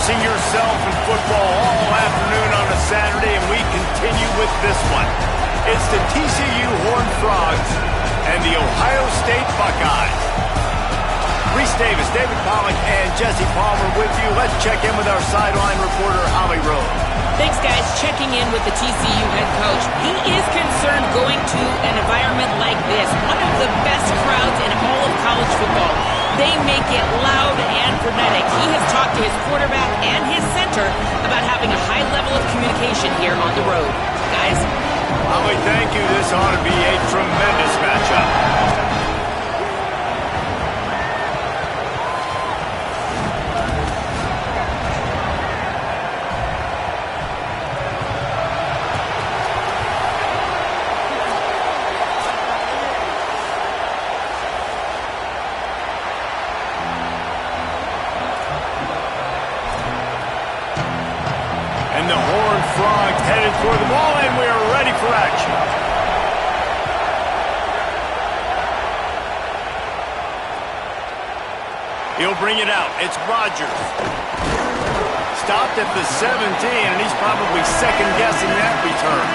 immersing yourself in football all afternoon on a Saturday, and we continue with this one. It's the TCU Horned Frogs and the Ohio State Buckeyes. Reese Davis, David Pollack, and Jesse Palmer with you. Let's check in with our sideline reporter, Holly Rowe. Thanks, guys. Checking in with the TCU head coach. He is concerned going to an environment like this, one of the best crowds in all of college football. They make it loud and frenetic. He has talked to his quarterback and his center about having a high level of communication here on the road. Guys? Holly, thank you. This ought to be a tremendous matchup. And the Horned Frogs headed for the ball, and we are ready for action. He'll bring it out. It's Rogers. Stopped at the 17, and he's probably second-guessing that return.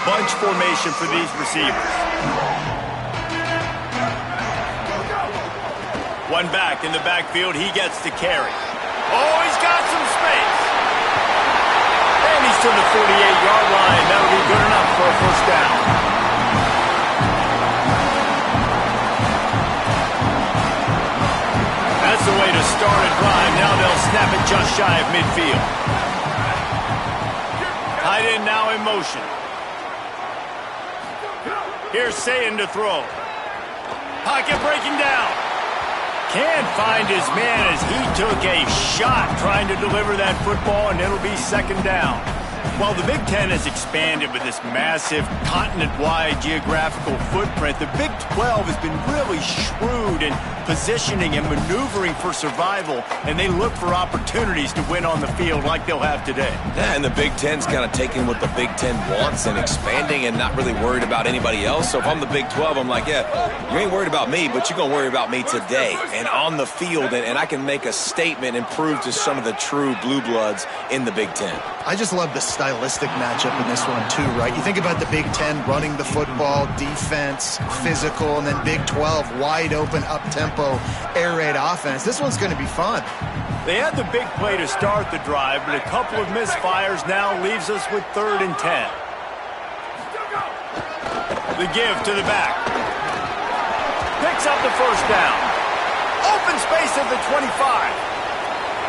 Bunch formation for these receivers. One back in the backfield. He gets to carry. Oh, he's got some space. And he's to the 48-yard line. That'll be good enough for a first down. That's the way to start a drive. Now they'll snap it just shy of midfield. Tight end now in motion. Here's Sayin to throw. Pocket breaking down. Can't find his man as he took a shot trying to deliver that football, and it'll be second down. While the Big Ten has expanded with this massive continent-wide geographical footprint, the Big 12 has been really shrewd in positioning and maneuvering for survival, and they look for opportunities to win on the field like they'll have today. Yeah, and the Big Ten's kind of taking what the Big Ten wants and expanding and not really worried about anybody else. So if I'm the Big 12, I'm like, yeah, you ain't worried about me, but you're going to worry about me today and on the field, and I can make a statement and prove to some of the true blue bloods in the Big Ten. I just love the stylistic matchup in this one too, right? You think about the Big Ten running the football, defense, physical, and then Big 12 wide open, up-tempo, air raid offense. This one's going to be fun. They had the big play to start the drive, but a couple of misfires now leaves us with 3rd and 10. The give to the back. Picks up the first down. Open space at the 25.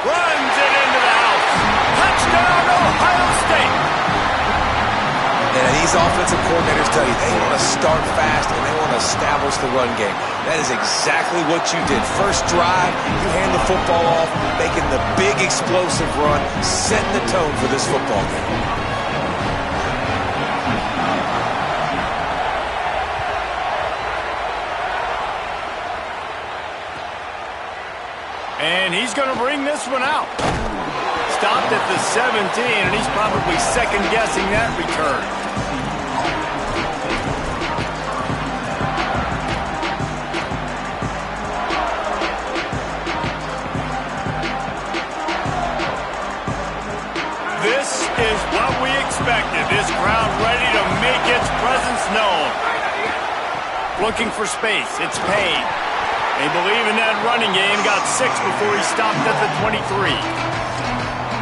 Runs it into the house. Touchdown, Ohio State. And these offensive coordinators tell you they want to start fast and they want to establish the run game. That is exactly what you did. First drive, you hand the football off, making the big explosive run, setting the tone for this football game. And he's going to bring this one out. Stopped at the 17, and he's probably second-guessing that return. This is what we expected. This crowd ready to make its presence known. Looking for space. It's Payne. They believe in that running game. Got 6 before he stopped at the 23.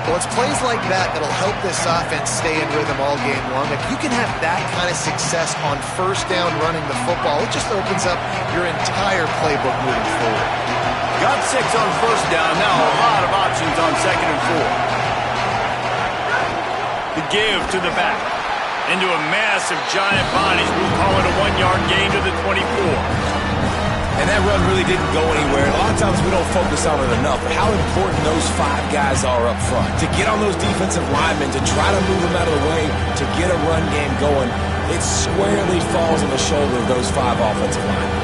Well, it's plays like that that'll help this offense stay in rhythm all game long. If you can have that kind of success on first down running the football, it just opens up your entire playbook moving forward. Got 6 on first down. Now a lot of options on 2nd and 4. The give to the back. Into a massive giant bodies. We'll call it a 1-yard gain to the 24. And that run really didn't go anywhere. A lot of times we don't focus on it enough, but how important those 5 guys are up front. To get on those defensive linemen, to try to move them out of the way, to get a run game going, it squarely falls on the shoulder of those 5 offensive linemen.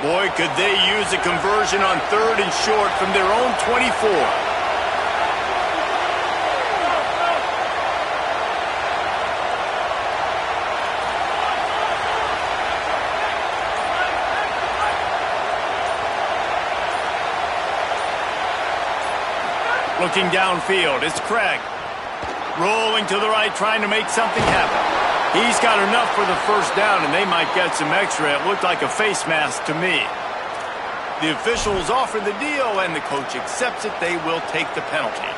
Boy, could they use a conversion on 3rd and short from their own 24. Looking downfield, it's Craig. Rolling to the right, trying to make something happen. He's got enough for the first down, and they might get some extra. It looked like a face mask to me. The officials offer the deal, and the coach accepts it. They will take the penalty.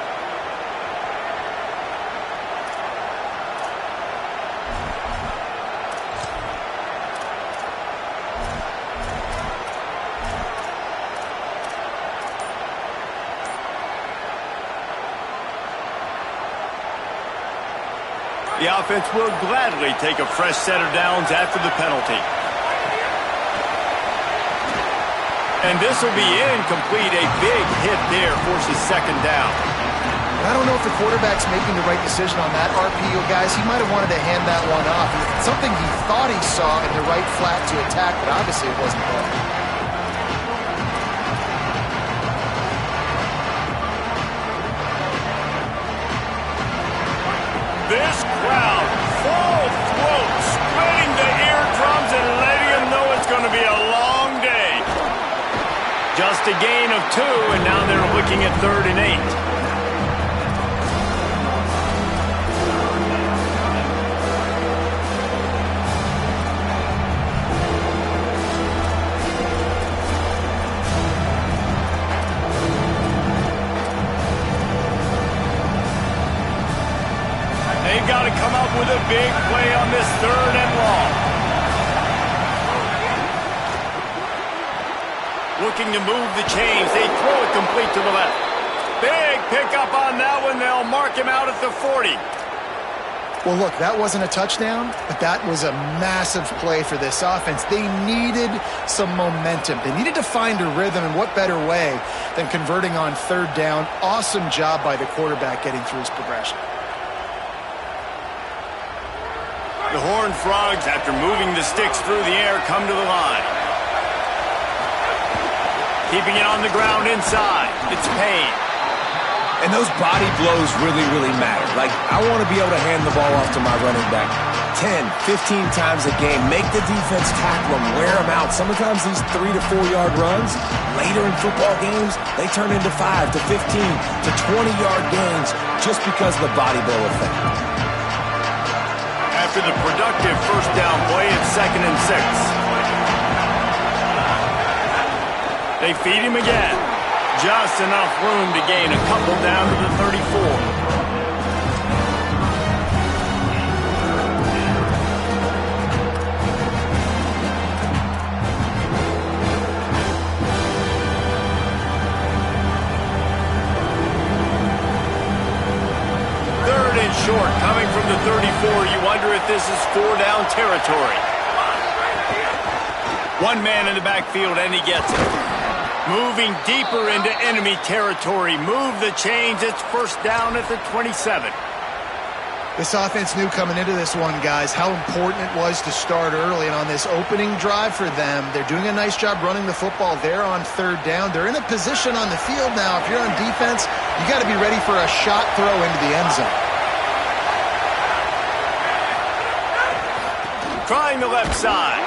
The offense will gladly take a fresh set of downs after the penalty. And this will be incomplete. A big hit there forces 2nd down. I don't know if the quarterback's making the right decision on that RPO, guys. He might have wanted to hand that one off. It's something he thought he saw in the right flat to attack, but obviously it wasn't there. This crowd, full throat, spreading the eardrums and letting them know it's going to be a long day. Just a gain of 2, and now they're looking at 3rd and 8. They've got to come up with a big play on this 3rd and long. Looking to move the chains. They throw it complete to the left. Big pickup on that one. They'll mark him out at the 40. Well, look, that wasn't a touchdown, but that was a massive play for this offense. They needed some momentum. They needed to find a rhythm, and what better way than converting on 3rd down. Awesome job by the quarterback getting through his progression. The Horned Frogs, after moving the sticks through the air, come to the line. Keeping it on the ground inside. It's Payne. And those body blows really, really matter. Like, I want to be able to hand the ball off to my running back 10, 15 times a game. Make the defense tackle them, wear them out. Sometimes these 3 to 4 yard runs, later in football games, they turn into 5 to 15 to 20-yard gains just because of the body blow effect. After the productive first down play, it's 2nd and 6. They feed him again. Just enough room to gain a couple down to the 34. Short, coming from the 34. You wonder if this is 4-down territory. One man in the backfield, and he gets it. Moving deeper into enemy territory. Move the chains. It's 1st down at the 27. This offense knew coming into this one, guys, how important it was to start early. And on this opening drive for them, they're doing a nice job running the football. They're on 3rd down. They're in a position on the field now. If you're on defense, you got to be ready for a shot throw into the end zone. Trying the left side.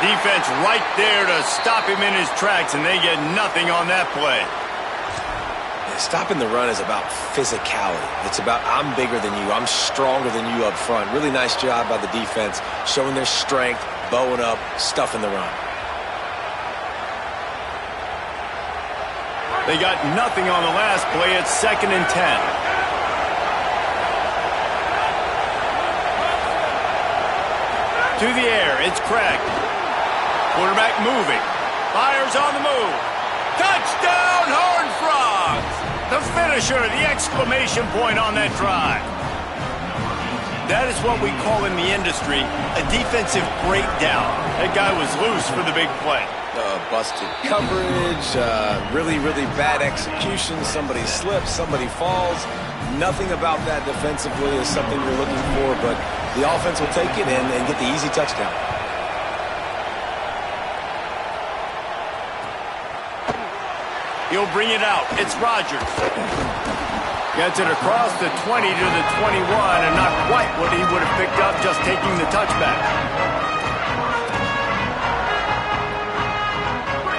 Defense right there to stop him in his tracks, and they get nothing on that play. Yeah, stopping the run is about physicality. It's about I'm bigger than you. I'm stronger than you up front. Really nice job by the defense, showing their strength, bowing up, stuffing the run. They got nothing on the last play. It's 2nd and 10. To the air, it's Craig. Quarterback moving. Fires on the move. Touchdown, Horned Frogs! The finisher, the exclamation point on that drive. That is what we call in the industry a defensive breakdown. That guy was loose for the big play. Busted coverage, really, really bad execution. Somebody slips, somebody falls. Nothing about that defensively is something you're looking for, but the offense will take it in and get the easy touchdown. He'll bring it out. It's Rodgers. Gets it across the 20 to the 21, and not quite what he would have picked up just taking the touchback.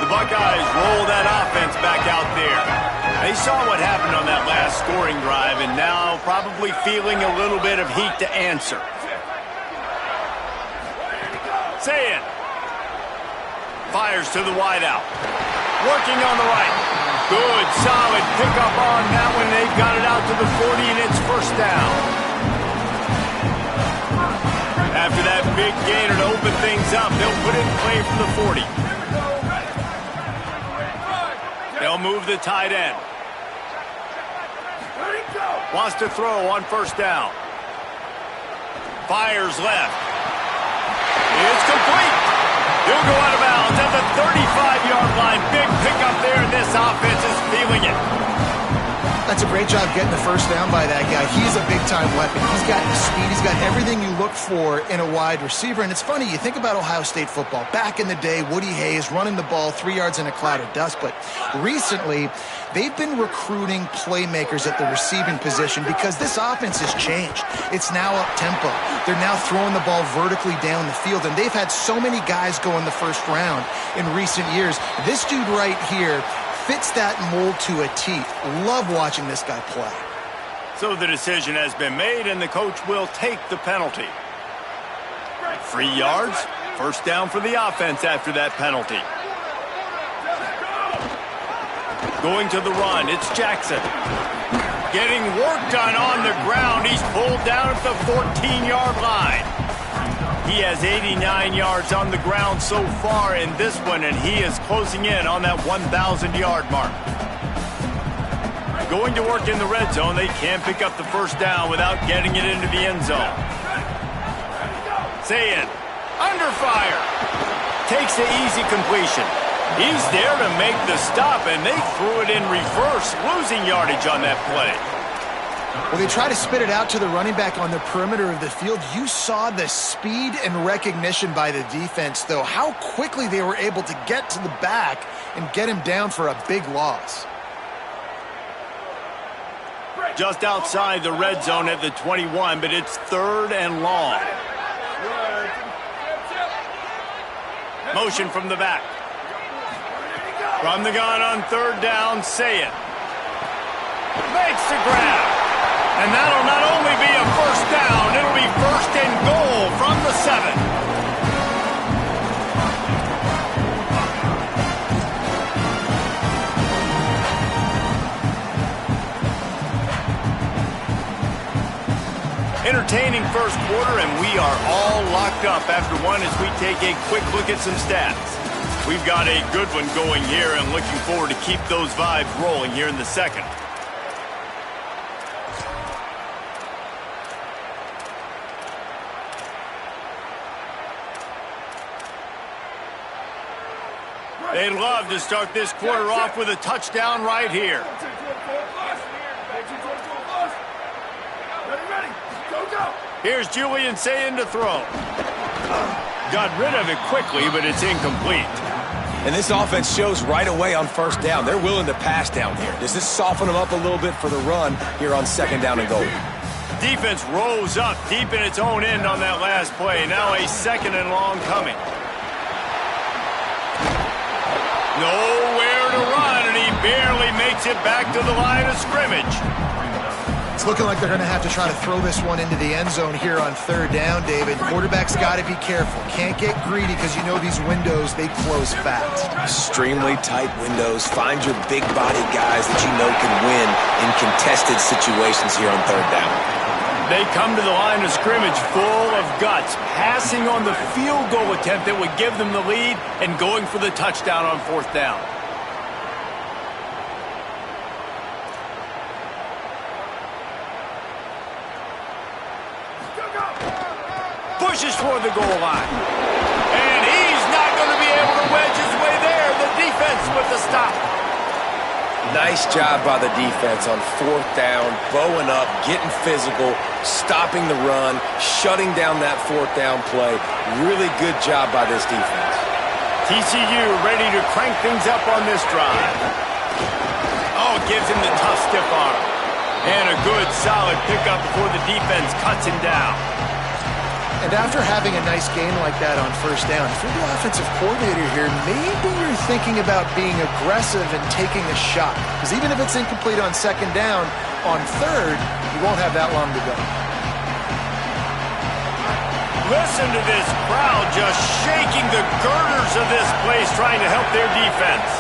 The Buckeyes roll that offense back out there. They saw what happened on that last scoring drive, and now probably feeling a little bit of heat to answer. Say it. Fires to the wideout. Working on the right. Good, solid pickup on that one. They've got it out to the 40, and it's first down. After that big gainer to open things up, they'll put it in play from the 40. They'll move the tight end. Wants to throw on first down. Fires left. It's complete. He'll go out of bounds at the 35-yard line. Big pickup there, and this offense is feeling it. That's a great job getting the first down by that guy. He's a big-time weapon. He's got the speed. He's got everything you look for in a wide receiver. And it's funny, you think about Ohio State football. Back in the day, Woody Hayes running the ball 3 yards in a cloud of dust. But recently, they've been recruiting playmakers at the receiving position because this offense has changed. It's now up-tempo. They're now throwing the ball vertically down the field. And they've had so many guys go in the first round in recent years. This dude right here fits that mold to a T. Love watching this guy play. So the decision has been made, and the coach will take the penalty. 3 yards, first down for the offense after that penalty. Going to the run, it's Jackson. Getting work done on the ground. He's pulled down at the 14-yard line. He has 89 yards on the ground so far in this one, and he is closing in on that 1,000-yard mark. Going to work in the red zone. They can't pick up the first down without getting it into the end zone. Sayin, under fire. Takes the easy completion. He's there to make the stop, and they threw it in reverse, losing yardage on that play. Well, they try to spit it out to the running back on the perimeter of the field. You saw the speed and recognition by the defense, though, how quickly they were able to get to the back and get him down for a big loss. Just outside the red zone at the 21, but it's third and long. Motion from the back. From the gun on third down, Sayin makes the grab. And that'll not only be a first down, it'll be first and goal from the 7. Entertaining first quarter, and we are all locked up after one as we take a quick look at some stats. We've got a good one going here and looking forward to keep those vibes rolling here in the second. They'd love to start this quarter off with a touchdown right here. Here's Julian Sayin to throw. Got rid of it quickly, but it's incomplete. And this offense shows right away on first down. They're willing to pass down here. Does this soften them up a little bit for the run here on second down and goal? Defense rose up deep in its own end on that last play. Now a second and long coming. Nowhere to run, and he barely makes it back to the line of scrimmage. It's looking like they're going to have to try to throw this one into the end zone here on third down, David. Quarterback's got to be careful. Can't get greedy because you know these windows, they close fast. Extremely tight windows. Find your big body guys that you know can win in contested situations here on third down. They come to the line of scrimmage full of guts, passing on the field goal attempt that would give them the lead and going for the touchdown on fourth down. Pushes for the goal line. And he's not going to be able to wedge his way there. The defense with the stop. Nice job by the defense on fourth down, bowing up, getting physical, stopping the run, shutting down that fourth down play. Really good job by this defense. TCU ready to crank things up on this drive. gives him the tough stiff arm. And a good, solid pickup before the defense cuts him down. And after having a nice game like that on first down, if you're the offensive coordinator here, maybe you're thinking about being aggressive and taking a shot. Because even if it's incomplete on second down, on third, you won't have that long to go. Listen to this crowd just shaking the girders of this place, trying to help their defense.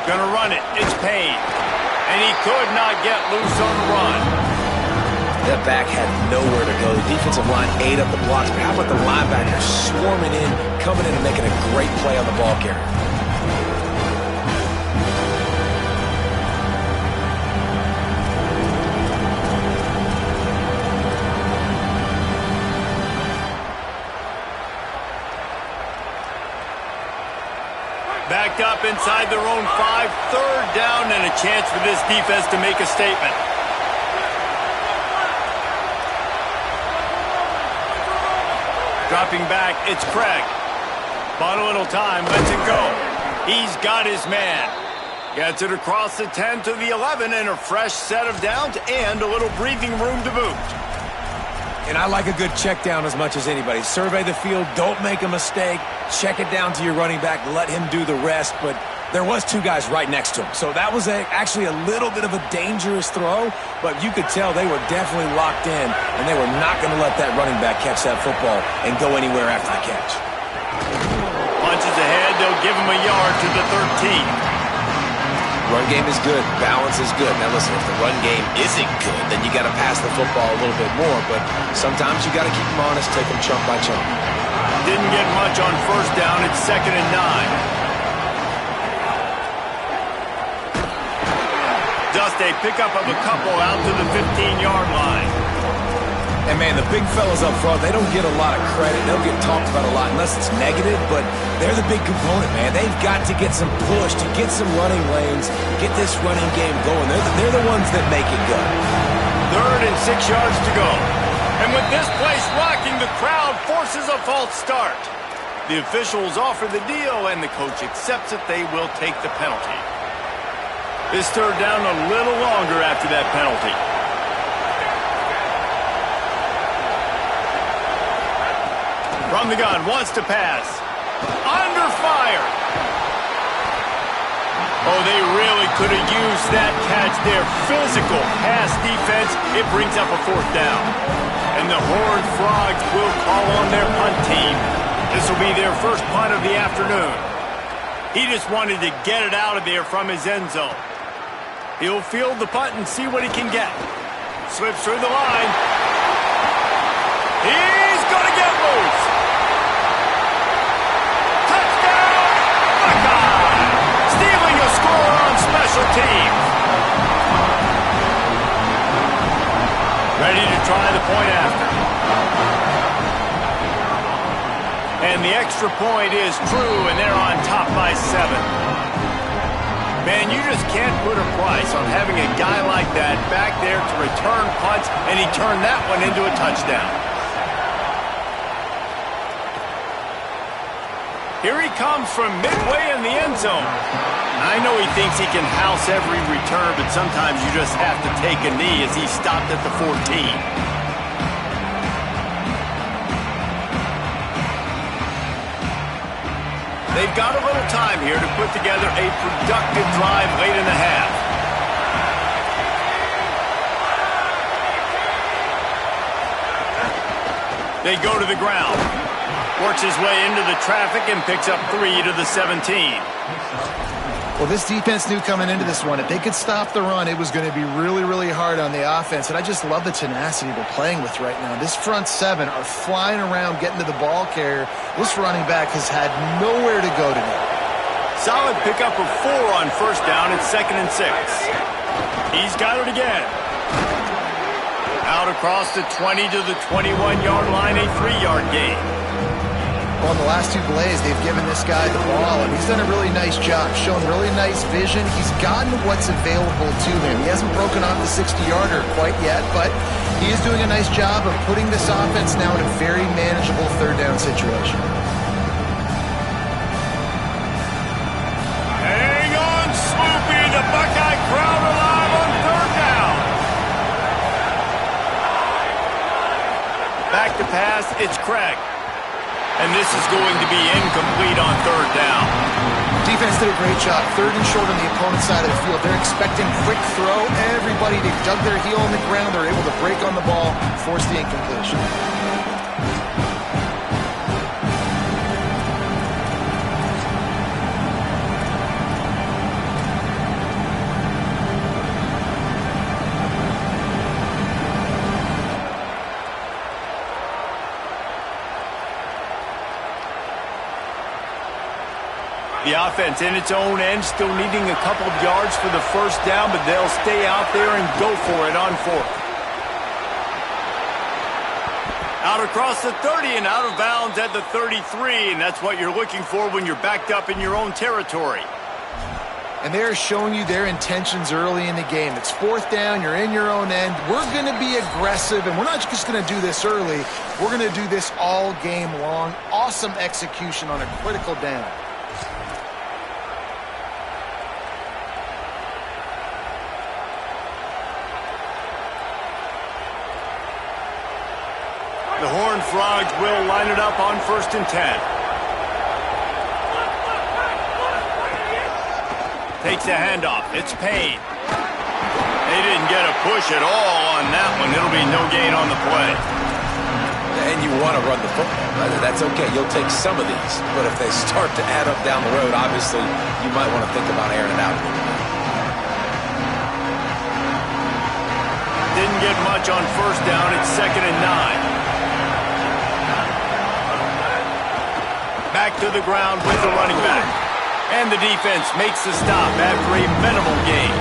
Gonna run it. It's Payne. And he could not get loose on the run. That back had nowhere to go. The defensive line ate up the blocks, but how about the linebackers swarming in, coming in and making a great play on the ball carrier? Backed up inside their own 5, third down, and a chance for this defense to make a statement. Dropping back, it's Craig. Bought a little time, lets it go. He's got his man. Gets it across the 10 to the 11, and a fresh set of downs and a little breathing room to boot. And I like a good check down as much as anybody. Survey the field, don't make a mistake, check it down to your running back, let him do the rest. But there was 2 guys right next to him. So that was actually a little bit of a dangerous throw, but you could tell they were definitely locked in, and they were not going to let that running back catch that football and go anywhere after the catch. Punches ahead, they'll give him a yard to the 13. Run game is good. Balance is good. Now listen, if the run game isn't good, then you got to pass the football a little bit more. But sometimes you got to keep them honest, take them chunk by chunk. Didn't get much on first down. It's 2nd and 9. Just a pickup of a couple out to the 15-yard line. And, man, the big fellas up front, they don't get a lot of credit. They'll get talked about a lot unless it's negative, but they're the big component, man. They've got to get some push, to get some running lanes, get this running game going. They're the ones that make it go. 3rd and 6 yards to go. And with this place rocking, the crowd forces a false start. The officials offer the deal, and the coach accepts it. They will take the penalty. This 3rd down a little longer after that penalty. From the gun, wants to pass. Under fire. Oh, they really could have used that catch there. Physical pass defense. It brings up a 4th down. And the Horned Frogs will call on their punt team. This will be their first punt of the afternoon. He just wanted to get it out of there from his end zone. He'll field the punt and see what he can get. Slips through the line. He's going to get loose. Score on special teams. Ready to try the point after. And the extra point is true, and they're on top by 7. Man, you just can't put a price on having a guy like that back there to return punts, and he turned that one into a touchdown. Here he comes from midway in the end zone. I know he thinks he can house every return, but sometimes you just have to take a knee as he stopped at the 14. They've got a little time here to put together a productive drive late in the half. They go to the ground. Works his way into the traffic and picks up 3 to the 17. Well, this defense knew coming into this one, if they could stop the run, it was going to be really, really hard on the offense. And I just love the tenacity they're playing with right now. This front 7 are flying around, getting to the ball carrier. This running back has had nowhere to go today. Solid pickup of 4 on first down. It's 2nd and 6. He's got it again. Out across the 20 to the 21-yard line, a 3-yard gain. On the last 2 plays, they've given this guy the ball, and he's done a really nice job, shown really nice vision. He's gotten what's available to him. He hasn't broken off the 60-yarder quite yet, but he is doing a nice job of putting this offense now in a very manageable 3rd down situation. Hang on, Swoopy. The Buckeye It's Craig. And this is going to be incomplete on third down. Defense did a great job. Third and short on the opponent's side of the field. They're expecting quick throw. Everybody, they dug their heel on the ground. They're able to break on the ball, force the incompletion. The offense in its own end, still needing a couple of yards for the first down, but they'll stay out there and go for it on fourth. Out across the 30 and out of bounds at the 33, and that's what you're looking for when you're backed up in your own territory. And they're showing you their intentions early in the game. It's fourth down, you're in your own end. We're going to be aggressive, and we're not just going to do this early. We're going to do this all game long. Awesome execution on a critical down. The Horned Frogs will line it up on 1st and 10. Takes a handoff. It's Payne. They didn't get a push at all on that one. It'll be no gain on the play. And you want to run the football, right? That's okay. You'll take some of these. But if they start to add up down the road, obviously, you might want to think about airing it out. Didn't get much on first down. It's 2nd and 9. Back to the ground with the running back. And the defense makes the stop after a minimal gain.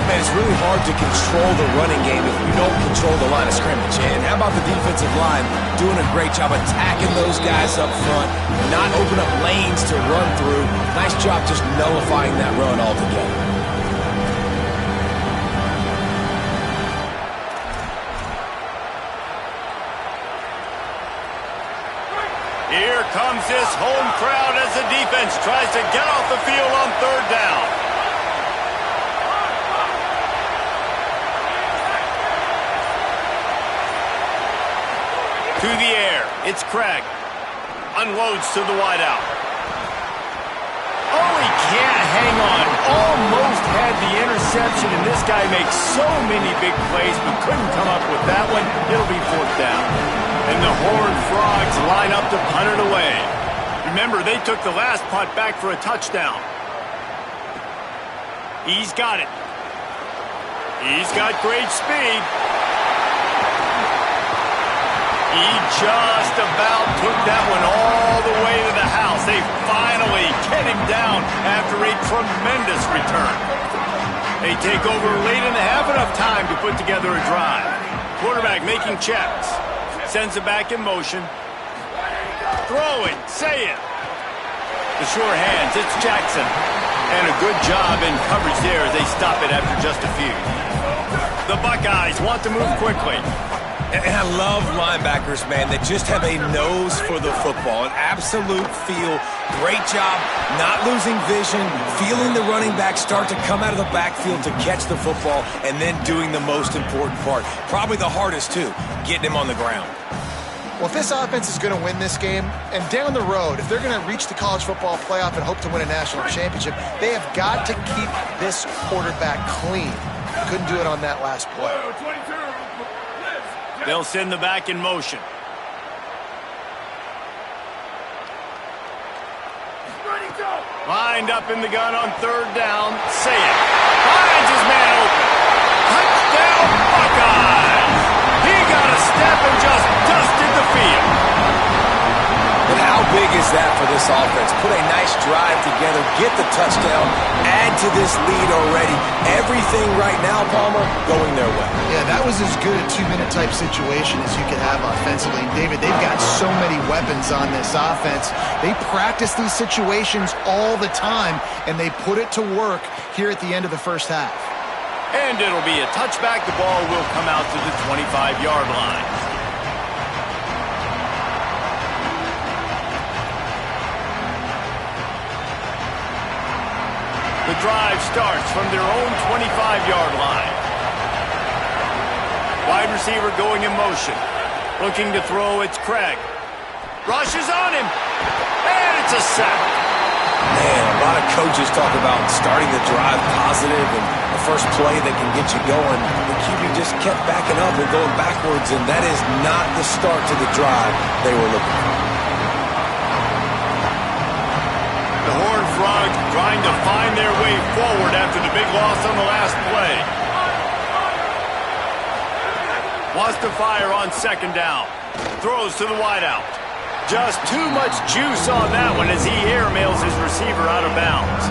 Man, it's really hard to control the running game if you don't control the line of scrimmage. And how about the defensive line doing a great job attacking those guys up front, not open up lanes to run through. Nice job just nullifying that run altogether. Here comes this home crowd as the defense tries to get off the field on third down. To the air, it's Craig. Unloads to the wideout. Oh, he can't hang on. Almost had the interception, and this guy makes so many big plays, but couldn't come up with that one. It'll be fourth down. And the Horned Frogs line up to punt it away. Remember, they took the last punt back for a touchdown. He's got it. He's got great speed. He just about took that one all the way to the house. They finally get him down after a tremendous return. They take over late in the half, enough time to put together a drive. Quarterback making checks. Sends it back in motion. Throwing, say it. The sure hands, it's Jackson. And a good job in coverage there as they stop it after just a few. The Buckeyes want to move quickly. And I love linebackers, man, that just have a nose for the football, an absolute feel. Great job not losing vision, feeling the running back start to come out of the backfield to catch the football, and then doing the most important part. Probably the hardest, too, getting him on the ground. Well, if this offense is going to win this game, and down the road, if they're going to reach the college football playoff and hope to win a national championship, they have got to keep this quarterback clean. Couldn't do it on that last play. They'll send the back in motion. Lined up in the gun on third down. Say it. Finds his man open. Touchdown, Buckeyes! He got a step and just dusted the field. But how big is that for this offense? Put a nice drive together, get the touchdown, add to this lead already. Everything right now, Palmer, going their way. Yeah, that was as good a two-minute type situation as you could have offensively. And David, they've got so many weapons on this offense. They practice these situations all the time, and they put it to work here at the end of the first half. And it'll be a touchback. The ball will come out to the 25-yard line. The drive starts from their own 25-yard line. Wide receiver going in motion. Looking to throw, it's Craig. Rushes on him, and it's a sack. Man, a lot of coaches talk about starting the drive positive and the first play that can get you going. The QB just kept backing up and going backwards, and that is not the start to the drive they were looking for. The Horned Frogs trying to find their way forward after the big loss on the last play. Wants to fire on second down. Throws to the wideout. Just too much juice on that one as he airmails his receiver out of bounds.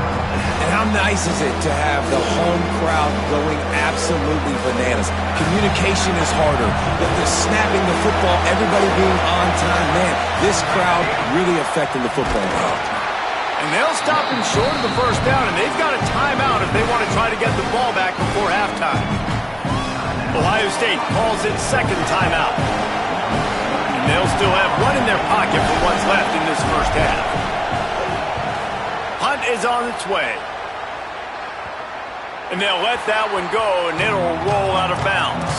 And how nice is it to have the home crowd going absolutely bananas? Communication is harder. The snapping the football, everybody being on time. Man, this crowd really affecting the football game. And they'll stop him short of the first down, and they've got a timeout if they want to try to get the ball back before halftime. Ohio State calls its second timeout. And they'll still have one in their pocket for what's left in this first half. Punt is on its way. And they'll let that one go, and it'll roll out of bounds.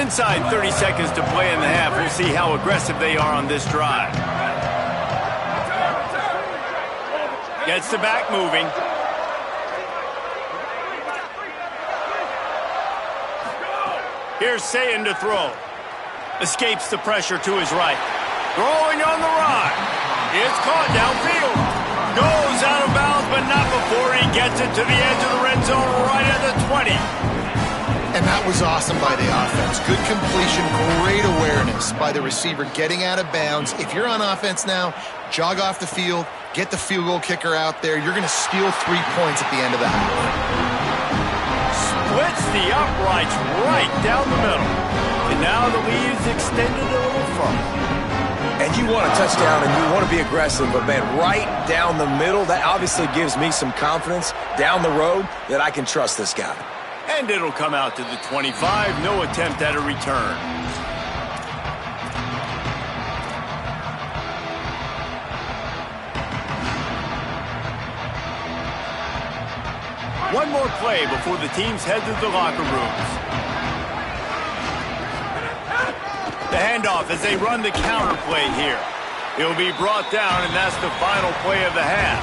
Inside 30 seconds to play in the half. We'll see how aggressive they are on this drive. Gets the back moving. Here's Sayin to throw. Escapes the pressure to his right. Throwing on the run. It's caught downfield. Goes out of bounds, but not before he gets it to the edge of the red zone right at the 20. And that was awesome by the offense. Good completion, great awareness by the receiver getting out of bounds. If you're on offense now, jog off the field, get the field goal kicker out there. You're going to steal 3 points at the end of the half. Splits the uprights right down the middle. And now the lead is extended a little further. And you want a touchdown and you want to be aggressive, but man, right down the middle, that obviously gives me some confidence down the road that I can trust this guy. And it'll come out to the 25. No attempt at a return. One more play before the teams head to the locker rooms. The handoff as they run the counter play here. He'll be brought down, and that's the final play of the half.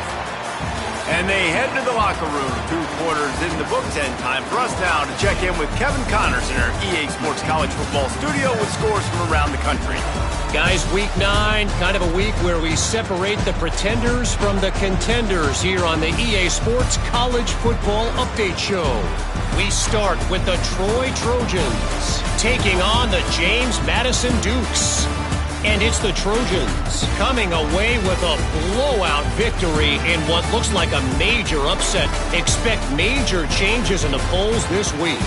And they head to the locker room. 2 quarters in the books, and time for us now to check in with Kevin Connors in our EA Sports College Football studio with scores from around the country. Guys, week 9, kind of a week where we separate the pretenders from the contenders here on the EA Sports College Football Update Show. We start with the Troy Trojans taking on the James Madison Dukes. And it's the Trojans coming away with a blowout victory in what looks like a major upset. Expect major changes in the polls this week.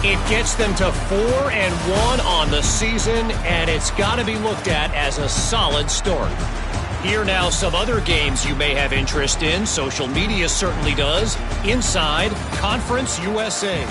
It gets them to 4-1 on the season, and it's got to be looked at as a solid start. Here now some other games you may have interest in. Social media certainly does. Inside Conference USA.